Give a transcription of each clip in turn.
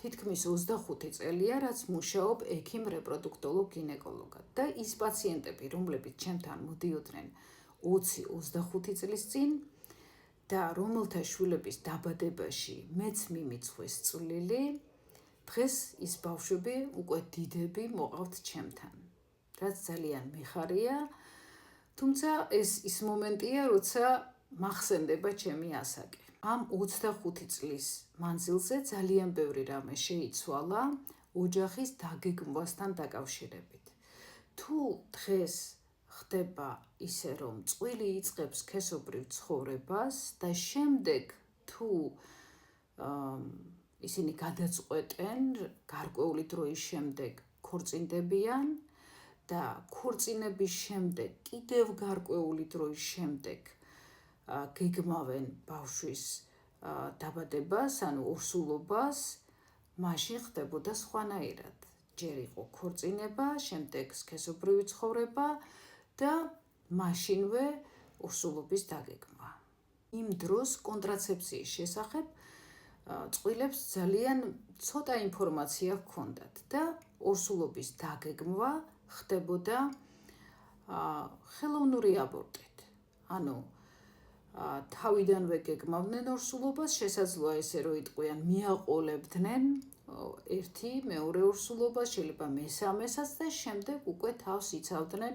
თითქმის 25 წელია, რაც მუშაობ ექიმ რეპროდუქტოლოგ გინეკოლოგად და ის პაციენტები, რომლებიც ჩემთან მოდიოდნენ 20-25 წლის წინ და რომელთა შვილების დაბადებაში მეც მიმიცხვეს წვლილი, დღეს ის ბავშვები უკვე დიდები მოყავთ ჩემთან, რაც ძალიან მიხარია, თუმცა ეს ის მომენტია, როცა მახსენდება ჩემი ასაკი. ამ 25 წლის მანძილზე ძალიან ბევრი რამე შეიცვალა ოჯახის დაგეგმვასთან დაკავშირებით. თუ დღეს ხდება ისე, რომ წყვილი იწყებს სქესობრივ ცხოვრებას და შემდეგ თუ ისინი გადაწყვეტენ გარკვეული დროის შემდეგ ქორწინდებიან და ქორწინების შემდეგ კიდევ გარკვეული დროის შემდეგ გეგმავენ ბავშვის დაბადებას, ანუ ორსულობას, მაშინ ხდებოდა სხვანაირად. ჯერ იყო ქორწინება, შემდეგ სქესობრივი ცხოვრება და მაშინვე ორსულობის დაგეგმა. იმ დროს კონტრაცეფციის შესახებ წყვილებს ძალიან ცოტა ინფორმაცია ჰქონდათ და ორსულობის დაგეგმვა ხდებოდა ხელოვნური აბორტით. ანუ თავიდანვე გეგმავდნენ ორსულობას, შესაძლოა ესე რომ იტყვიან, მიაყოლებდნენ ერთი მეორე ორსულობას, შეიძლება მესამესაც და შემდეგ უკვე თავს იცავდნენ,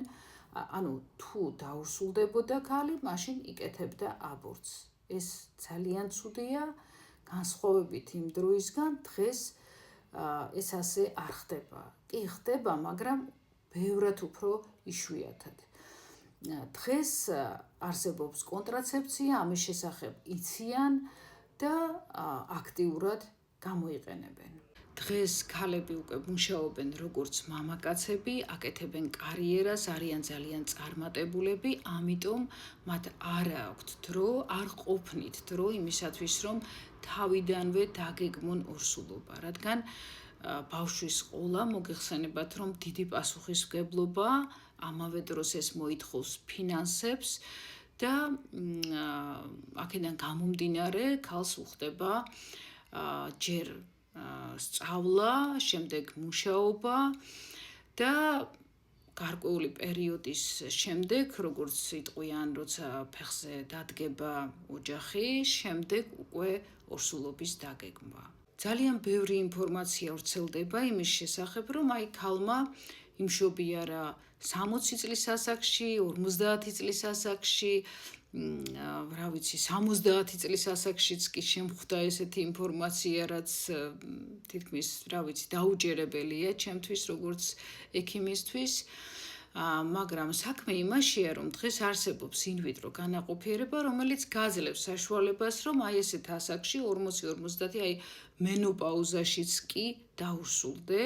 ანუ თუ დაორსულდებოდა ქალი, მაშინ იკეთებდა აბორტს. ეს ძალიან ცუდია, განსხვავებით იმ დროისგან, დღეს ეს ასე არ ხდება. კი ხდება, მაგრამ ბევრად უფრო იშვიათად. დღეს არსებობს კონტრაცეფცია, ამის შესახებ იციან და აქტიურად გამოიყენებენ. დღეს ქალები უკვე მუშაობენ როგორც მამაკაცები, აკეთებენ კარიერას, არიან ძალიან წარმატებულები, ამიტომ მათ არ აქვთ დრო, არ ყოფნით დრო იმისათვის, რომ თავიდანვე დაგეგმონ ორსულობა, რადგან ბავშვის ყოლა მოგეხსენებათ, რომ დიდი პასუხისმგებლობა, ამავე დროს ეს მოითხოვს ფინანსებს და აქედან გამომდინარე ქალს უხდება ჯერ სწავლა, შემდეგ მუშაობა და გარკვეული პერიოდის შემდეგ, როგორც იტყვიან, როცა ფეხზე დადგება ოჯახი, შემდეგ უკვე ორსულობის დაგეგმვა. ძალიან ბევრი ინფორმაცია ვრცელდება იმის შესახებ, რომ აი ქალმა იმშობია რა 60 წლის ასაკში, 50 წლის ასაკში, რა ვიცი, 70 წლის ასაკშიც კი შემხვდა ესეთი ინფორმაცია, რაც თითქმის, რა ვიცი, დაუჯერებელია ჩემთვის, როგორც ექიმისთვის. მაგრამ საქმე იმაშია, რომ დღეს არსებობს ინვიტრო განაყოფიერება, რომელიც გაძლევს საშუალებას, რომ აი ესეთ ასაკში 40-50, აი მენოპაუზაშიც კი დაურსულდე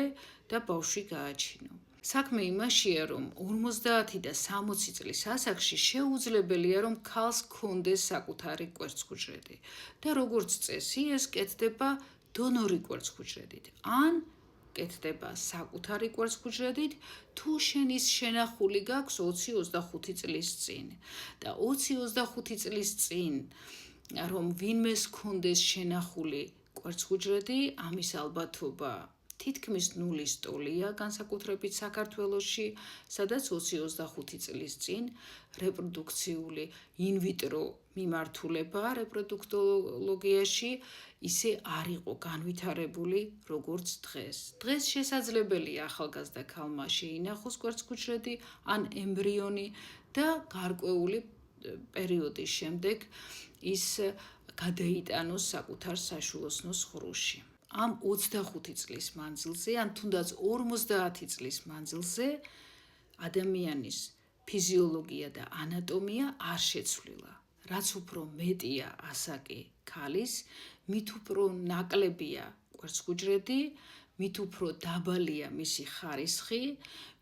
და ბავშვი გააჩინო. საქმე იმაშია, რომ 50 და 60 წლის ასაკში შეუძლებელია, რომ ქალს ჰქონდეს საკუთარი კვერცხუჯრედი და როგორც წესი, ეს კეთდება დონორი კვერცხუჯრედით. ან კეთდება საკუთარი კვერცხუჯრედით, თუ შენის შენახული გაქვს 20-25 წლის წინ. და 20-25 წლის წინ, რომ ვინმეს ჰქონდეს შენახული კვერცხუჯრედი, ამის ალბათობა თითქმის 0-ის ტოლია, განსაკუთრებით საქართველოში, სადაც 20-25 წლის წინ რეპროდუქციული ინვიტრო მიმართულება რეპროდუქტოლოგიაში ისე არ იყო განვითარებული, როგორც დღეს. დღეს შესაძლებელია ახალგაზრდა ქალმა შეინახოს კვერცხუჯრედი ან ემბრიონი და გარკვეული პერიოდის შემდეგ ის გადაიტანოს საკუთარ საშვილოსნოს ღრუში. ამ 25 წლის მანძილზე, ან თუნდაც 50 წლის მანძილზე ადამიანის ფიზიოლოგია და ანატომია არ შეცვლილა. რაც უფრო მეტია ასაკი ქალის, მით უფრო ნაკლებია კვერცხუჯრედი, მით უფრო დაბალია მისი ხარისხი,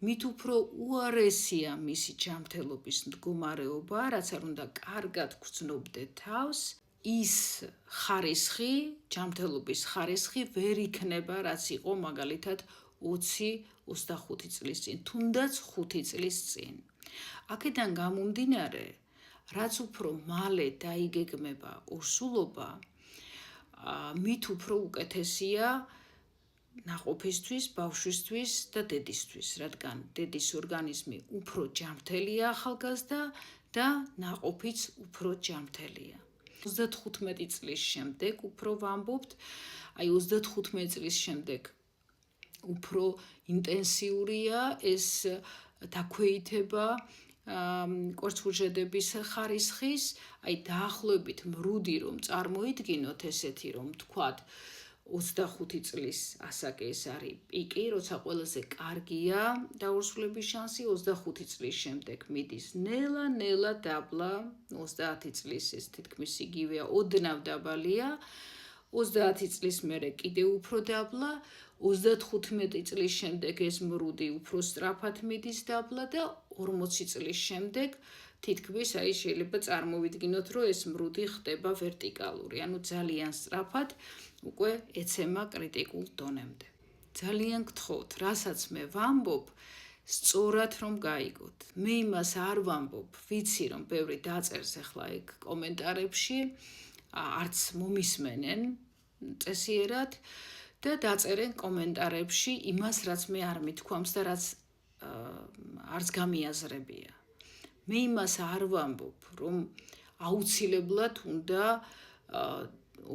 მით უფრო უარესია მისი ჯანმრთელობის მდგომარეობა, რაც არ უნდა კარგად გრძნობდე თავს, ის ხარისხი, ჯანმრთელობის ხარისხი ვერ იქნება, რაც იყო მაგალითად 20-25 წლის წინ, თუნდაც 5 წლის წინ. აქედან გამომდინარე, რაც უფრო მალე დაიგეგმება ორსულობა, მით უფრო უკეთესია ნაყოფისთვის, ბავშვისთვის და დედისთვის, რადგან დედის ორგანიზმი უფრო ჯანმრთელია ახალგაზრდა და ნაყოფიც უფრო ჯანმრთელია. 35 წლის შემდეგ უფრო ვამბობთ, აი 35 წლის შემდეგ უფრო ინტენსიურია ეს დაქვეითება კვერცხურჟედების ხარისხის, აი დაახლოებით მრუდი რომ წარმოიდგინოთ ესეთი რომ თქვათ 25 წლის ასაკი ეს არის პიკი, როცა ყველაზე კარგია დაურსვლების შანსი, 25 წლის შემდეგ მიდის ნელა დაბლა, 30 წლის ეს თითქმის იგივეა, ოდნავ დაბალია, 30 წლის მერე კიდე უფრო დაბლა, 35 წლის შემდეგ ეს მრუდი უფრო სწრაფად მიდის დაბლა და 40 წლის შემდეგ თითქმის აი შეიძლება წარმოვიდგინოთ, რომ ეს მრუდი ხდება ვერტიკალური, ანუ ძალიან სწრაფად უკვე ეცემა კრიტიკულ დონემდე. ძალიან გთხოვთ, რასაც მე ვამბობ, სწორად რომ გაიგოთ. მე იმას არ ვამბობ, ვიცი რომ ბევრი დაწერს ახლა ეგ კომენტარებში, არც მომისმენენ წესიერად და დაწერენ კომენტარებში იმას, რაც მე არ მithქვამს და რაც არც გამიაზრებია. მე იმას არ ვამბობ, რომ აუცილებლად უნდა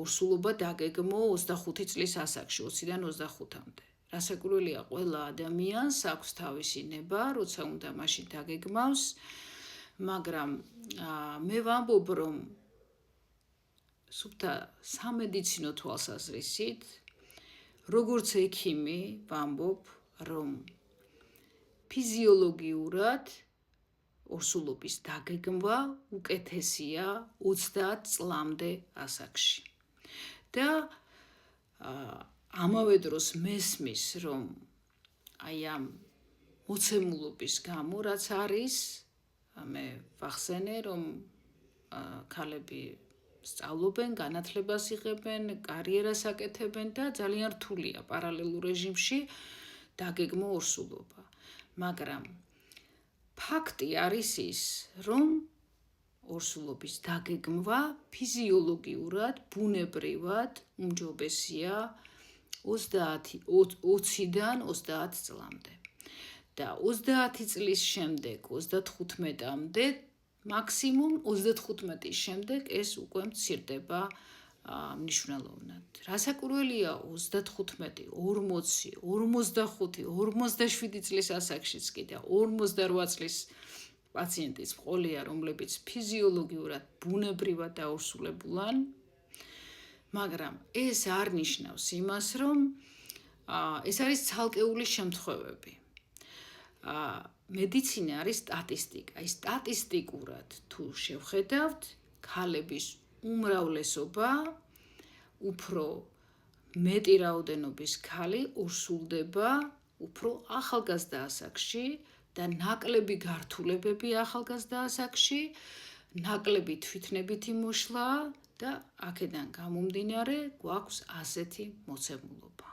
ორსულობა დაგეგმო 25 წლის ასაკში, 20-დან 25-მდე. რასაკვირველია, ყველა ადამიანს აქვს თავისი ნება, როცა უნდა მაშინ დაგეგმავს, მაგრამ მე ვამბობ, რომ სუფთა სამედიცინო თვალსაზრისით, როგორც ექიმი ვამბობ, რომ ფიზიოლოგიურად ორსულობის დაგეგმვა უკეთესია 30 წლამდე ასაკში. და ამავე დროს მესმის, რომ აი ამ მოცემულობის გამო, რაც არის, მე ვახსენე, რომ ქალები სწავლობენ, განათლებას იღებენ, კარიერას აკეთებენ და ძალიან რთულია პარალელურ რეჟიმში დაგეგმო ორსულობა. მაგრამ ფაქტი არის ის, რომ ორსულობის დაგეგმვა ფიზიოლოგიურად, ბუნებრივად უმჯობესია 20-დან 30 წლამდე. და 30 წლის შემდეგ 35-მდე, მაქსიმუმ 35-ის შემდეგ ეს უკვე მცირდება მნიშვნელოვნად. რასაკვირველია 35, 40, 45, 47 წლის ასაკშიც კი და 48 წლის პაციენტის ყოლია, რომლებიც ფიზიოლოგიურად ბუნებრივად დაორსულებულან, მაგრამ ეს არ ნიშნავს იმას, რომ ეს არის ცალკეული შემთხვევები. მედიცინა არის სტატისტიკა. აი სტატისტიკურად თუ შევხედავთ, ქალების უმრავლესობა უფრო მეტი რაოდენობის ქალი ორსულდება უფრო ახალგაზრდა ასაკში და ნაკლები გართულებები ახალგაზრდა ასაკში, ნაკლები თვითნებითი მოშლა და აქედან გამომდინარე გვაქვს ასეთი მოცემულობა.